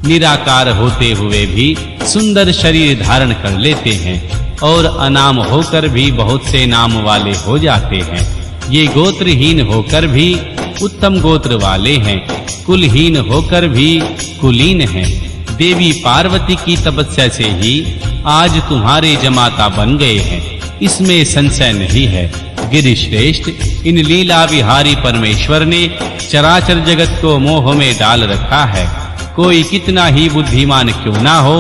निराकार होते हुए भी सुंदर शरीर धारण कर लेते हैं और अनाम होकर भी बहुत से नाम वाले हो जाते हैं। ये गोत्रहीन होकर भी उत्तम गोत्र वाले हैं, कुलहीन होकर भी कुलीन हैं। देवी पार्वती की तपस्या से ही आज तुम्हारे जमाता बन गए हैं, इसमें संशय नहीं है। गिरिश्रेष्ठ, इन लीला विहारी परमेश्वर ने चराचर जगत को मोह में डाल रखा है। कोई कितना ही बुद्धिमान क्यों ना हो,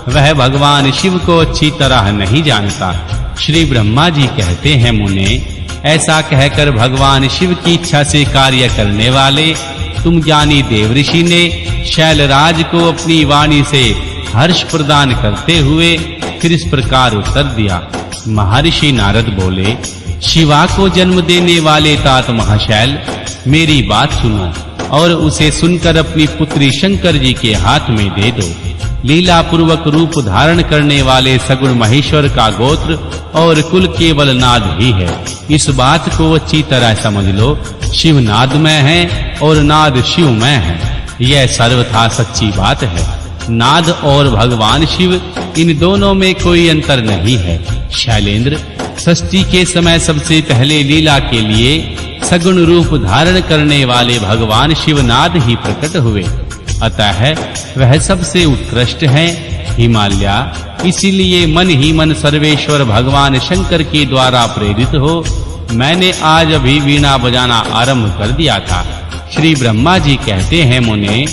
वह भगवान शिव को अच्छी तरह नहीं जानता। श्री ब्रह्मा जी कहते हैं, मुने, ऐसा कहकर भगवान शिव की इच्छा से कार्य करने वाले तुम ज्ञानी देवऋषि ने शैलराज को अपनी वाणी से हर्ष प्रदान करते हुए फिर इस प्रकार उत्तर दिया। महर्षि नारद बोले, शिवा को जन्म देने वाले तात महाशैल, मेरी बात सुनो और उसे सुनकर अपनी पुत्री शंकर जी के हाथ में दे दो। लीला पूर्वक रूप धारण करने वाले सगुण महेश्वर का गोत्र और कुल केवल नाद ही है। इस बात को अच्छी तरह समझ लो, शिव नादमय है और नाद शिवमय है। यह सर्वथा सच्ची बात है। नाद और भगवान शिव, इन दोनों में कोई अंतर नहीं है। शैलेंद्र, षष्ठी के समय सबसे पहले लीला के लिए सगुण रूप धारण करने वाले भगवान शिवनाद ही प्रकट हुए, अतः वह सबसे उत्कृष्ट है। हिमालय, इसीलिए मन ही मन सर्वेश्वर भगवान शंकर के द्वारा प्रेरित हो मैंने आज अभी वीणा बजाना आरंभ कर दिया था। श्री ब्रह्मा जी कहते हैं, मुने,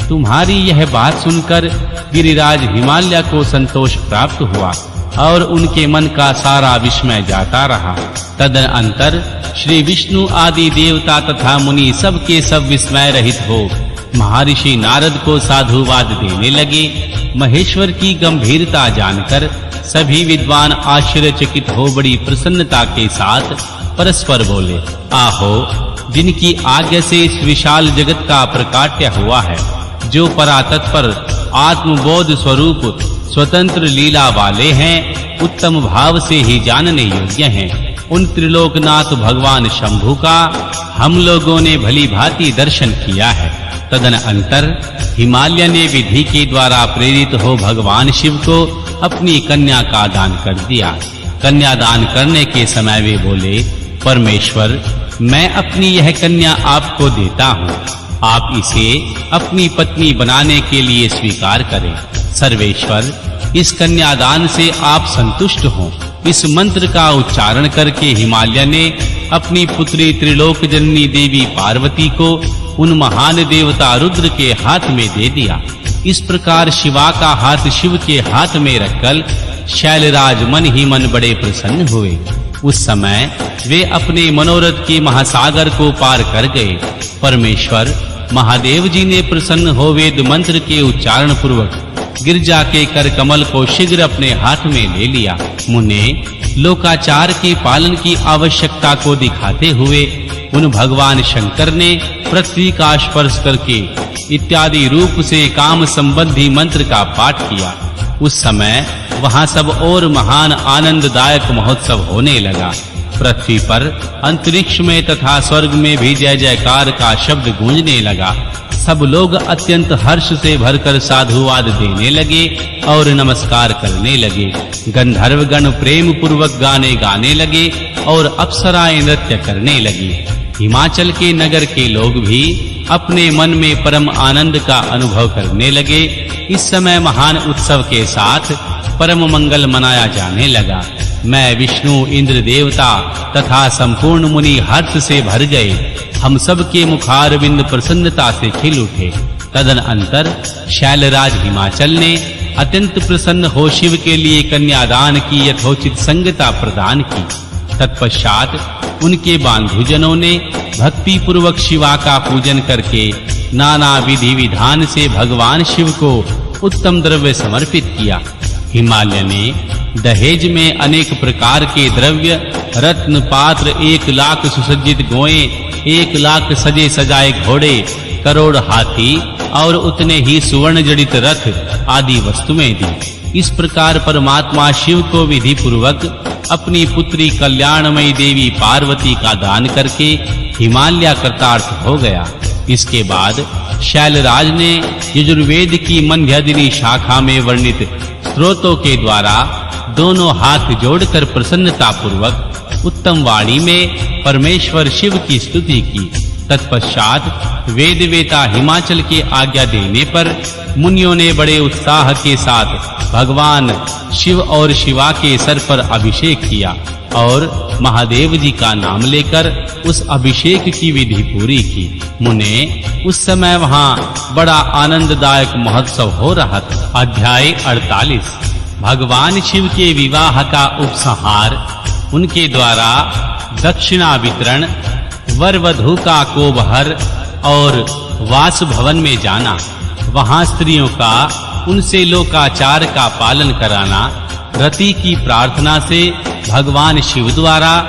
तुम्हारी यह बात सुनकर गिरिराज हिमालय को संतोष प्राप्त हुआ और उनके मन का सारा विस्मय जाता रहा। तदनंतर श्री विष्णु आदि देवता तथा मुनि सबके सब विस्मय रहित हो महर्षि नारद को साधुवाद देने लगे। महेश्वर की गंभीरता जानकर सभी विद्वान आश्चर्यचकित हो बड़ी प्रसन्नता के साथ परस्पर बोले, आहो, जिनकी आज्ञा से इस विशाल जगत का प्रकाट्य हुआ है, जो परातत्पर आत्मबोध स्वरूप स्वतंत्र लीला वाले हैं, उत्तम भाव से ही जानने योग्य हैं, उन त्रिलोकनाथ भगवान शंभु का हम लोगों ने भली भांति दर्शन किया है। तदनंतर हिमालय ने विधि के द्वारा प्रेरित हो भगवान शिव को अपनी कन्या का दान कर दिया। कन्यादान करने के समय वे बोले, परमेश्वर, मैं अपनी यह कन्या आपको देता हूँ, आप इसे अपनी पत्नी बनाने के लिए स्वीकार करें। सर्वेश्वर, इस कन्यादान से आप संतुष्ट हों। इस मंत्र का उच्चारण करके हिमालय ने अपनी पुत्री त्रिलोक जननी देवी पार्वती को उन महान देवता रुद्र के हाथ में दे दिया। इस प्रकार शिवा का हाथ शिव के हाथ में रखकर शैलराज मन ही मन बड़े प्रसन्न हुए। उस समय वे अपने मनोरथ के महासागर को पार कर गए। परमेश्वर महादेव जी ने प्रसन्न हो वेद मंत्र के उच्चारण पूर्वक गिरजा के कर कमल को शीघ्र अपने हाथ में ले लिया। मुने, लोकाचार के पालन की आवश्यकता को दिखाते हुए उन भगवान शंकर ने पृथ्वी का स्पर्श करके इत्यादि रूप से काम संबंधी मंत्र का पाठ किया। उस समय वहां सब और महान आनंददायक महोत्सव होने लगा। पृथ्वी पर, अंतरिक्ष में तथा स्वर्ग में भी जय जयकार का शब्द गूंजने लगा। सब लोग अत्यंत हर्ष से भरकर साधुवाद देने लगे और नमस्कार करने लगे। गंधर्व गण प्रेम पूर्वक गाने गाने लगे और अप्सराएं नृत्य करने लगी। हिमाचल के नगर के लोग भी अपने मन में परम आनंद का अनुभव करने लगे। इस समय महान उत्सव के साथ परम मंगल मनाया जाने लगा। मैं विष्णु, इंद्र देवता तथा संपूर्ण मुनि हर्ष से भर गए। हम सब के मुखारविंद प्रसन्नता से खिल उठे। तदनंतर शैलराज हिमाचल ने अत्यंत प्रसन्न हो शिव के लिए कन्यादान की यथोचित संगता प्रदान की। तत्पश्चात उनके बांधुजनों ने भक्ति पूर्वक शिवा का पूजन करके नाना विधि विधान से भगवान शिव को उत्तम द्रव्य समर्पित किया। हिमालय ने दहेज में अनेक प्रकार के द्रव्य, रत्न पात्र, 1 लाख सुसज्जित गोएं, 1 लाख सजे सजाए घोड़े, करोड़ हाथी और उतने ही सुवर्ण जड़ित रथ आदि वस्तुएं दी। इस प्रकार परमात्मा शिव को विधि पूर्वक अपनी पुत्री कल्याणमयी देवी पार्वती का दान करके हिमालय कृतार्थ हो गया। इसके बाद शैलराज ने यजुर्वेद की मन्ध्यदिनी शाखा में वर्णित स्तोत्रों के द्वारा दोनों हाथ जोड़कर प्रसन्नता पूर्वक उत्तम वाणी में परमेश्वर शिव की स्तुति की। तत्पश्चात वेदवेता हिमाचल के आज्ञा देने पर मुनियों ने बड़े उत्साह के साथ भगवान शिव और शिवा के सर पर अभिषेक किया और महादेव जी का नाम लेकर उस अभिषेक की विधि पूरी की। मुने, उस समय वहां बड़ा आनंददायक महोत्सव हो रहा था। अध्याय 48। भगवान शिव के विवाह का उपसंहार, उनके द्वारा दक्षिणा वितरण, वर वधू का कोबहर और वास भवन में जाना, वहां स्त्रियों का उनसे लोकाचार का पालन कराना, रति की प्रार्थना से भगवान शिव द्वारा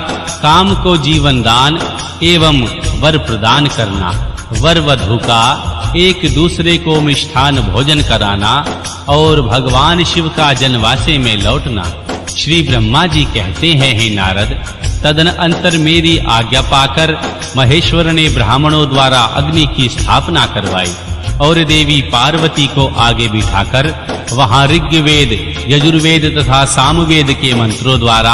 काम को जीवन दान एवं वर प्रदान करना, वर वधू का एक दूसरे को मिष्ठान भोजन कराना और भगवान शिव का जनवासे में लौटना। श्री ब्रह्मा जी कहते हैं, हे नारद, तदनंतर मेरी आज्ञा पाकर महेश्वर ने ब्राह्मणों द्वारा अग्नि की स्थापना करवाई और देवी पार्वती को आगे बिठाकर वहां ऋग्वेद, यजुर्वेद तथा सामवेद के मंत्रों द्वारा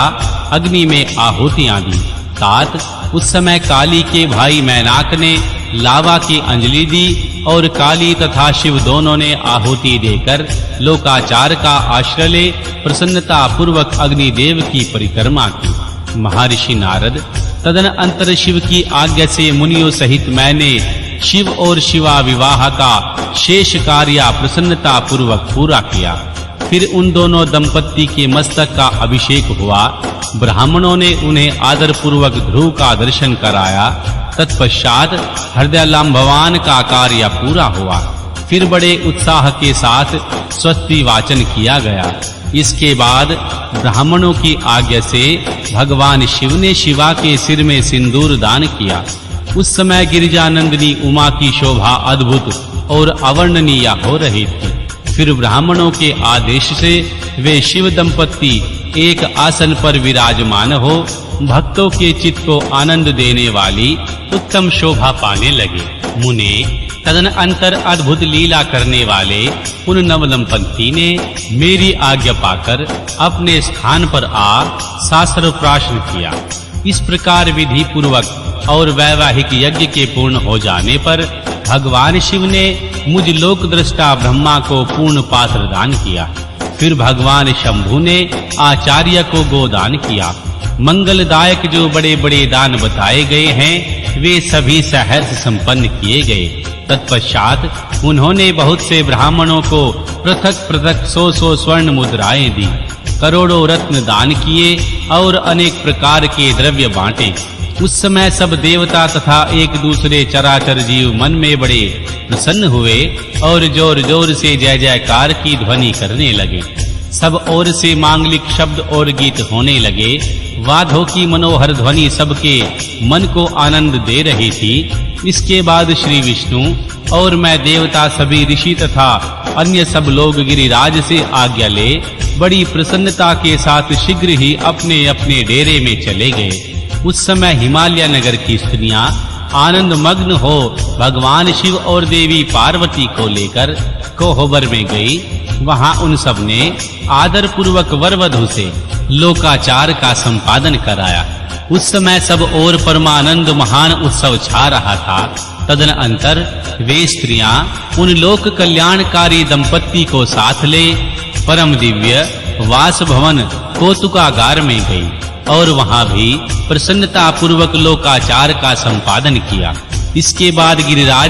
अग्नि में आहुतियां दी। तात उस समय काली के भाई मैनाक ने लावा की अंजलि दी और काली तथा शिव दोनों ने आहुति देकर लोकाचार का आश्रय ले प्रसन्नता पूर्वक अग्निदेव की परिक्रमा की। महर्षि नारद, तदनंतर शिव की आज्ञा से मुनियों सहित मैंने शिव और शिवा विवाह का शेष कार्य प्रसन्नता पूर्वक पूरा किया। फिर उन दोनों दंपत्ति के मस्तक का अभिषेक हुआ। ब्राह्मणों ने उन्हें आदर पूर्वक ध्रुव का दर्शन कराया। तत्पश्चात हृदयालंबवान का कार्य पूरा हुआ। फिर बड़े उत्साह के साथ स्वस्ति वाचन किया गया। इसके बाद ब्राह्मणों की आज्ञा से भगवान शिव ने शिवा के सिर में सिंदूर दान किया। उस समय गिरिजानंदिनी उमा की शोभा अद्भुत और अवर्णनीय हो रही थी। फिर ब्राह्मणों के आदेश से वे शिव दंपत्ति एक आसन पर विराजमान हो भक्तों के चित्त को आनंद देने वाली उत्तम शोभा पाने लगे। मुने, तदनंतर अद्भुत लीला करने वाले उन नवदंपति ने मेरी आज्ञा पाकर अपने स्थान पर आ शास्त्र प्राशन किया। इस प्रकार विधि पूर्वक और वैवाहिक यज्ञ के पूर्ण हो जाने पर भगवान शिव ने मुझ लोक दृष्टा ब्रह्मा को पूर्ण पात्र दान किया। फिर भगवान शंभु ने आचार्य को गोदान किया। मंगलदायक जो बड़े-बड़े दान बताए गए हैं वे सभी सहर्ष संपन्न किए गए। तत्पश्चात उन्होंने बहुत से ब्राह्मणों को पृथक-पृथक 100 स्वर्ण मुद्राएं दी, करोड़ों रत्न दान किए और अनेक प्रकार के द्रव्य बांटे। उस समय सब देवता तथा एक दूसरे चराचर जीव मन में बड़े प्रसन्न हुए और जोर-जोर से जय जयकार की ध्वनि करने लगे। सब ओर से मांगलिक शब्द और गीत होने लगे। वाद्यों की मनोहर ध्वनि सबके मन को आनंद दे रही थी। इसके बाद श्री विष्णु और मैं देवता सभी ऋषि तथा अन्य सब लोग गिरिराज से आज्ञा ले बड़ी प्रसन्नता के साथ शीघ्र ही अपने अपने डेरे में चले गए। उस समय हिमालय नगर की स्त्रियां आनंद मग्न हो भगवान शिव और देवी पार्वती को लेकर कोहबर में गई। वहां उन सब ने आदर पूर्वक वर वधू से लोकाचार का संपादन कराया। उस समय सब ओर परमानंद महान उत्सव छा रहा था। तदनंतर वे स्त्रियां उन लोक कल्याणकारी दंपत्ति को साथ ले परम दिव्य वास भवन कौतुकागार में गई और वहां भी प्रसन्नता पूर्वक लोकाचार का संपादन किया। इसके बाद गिरिराज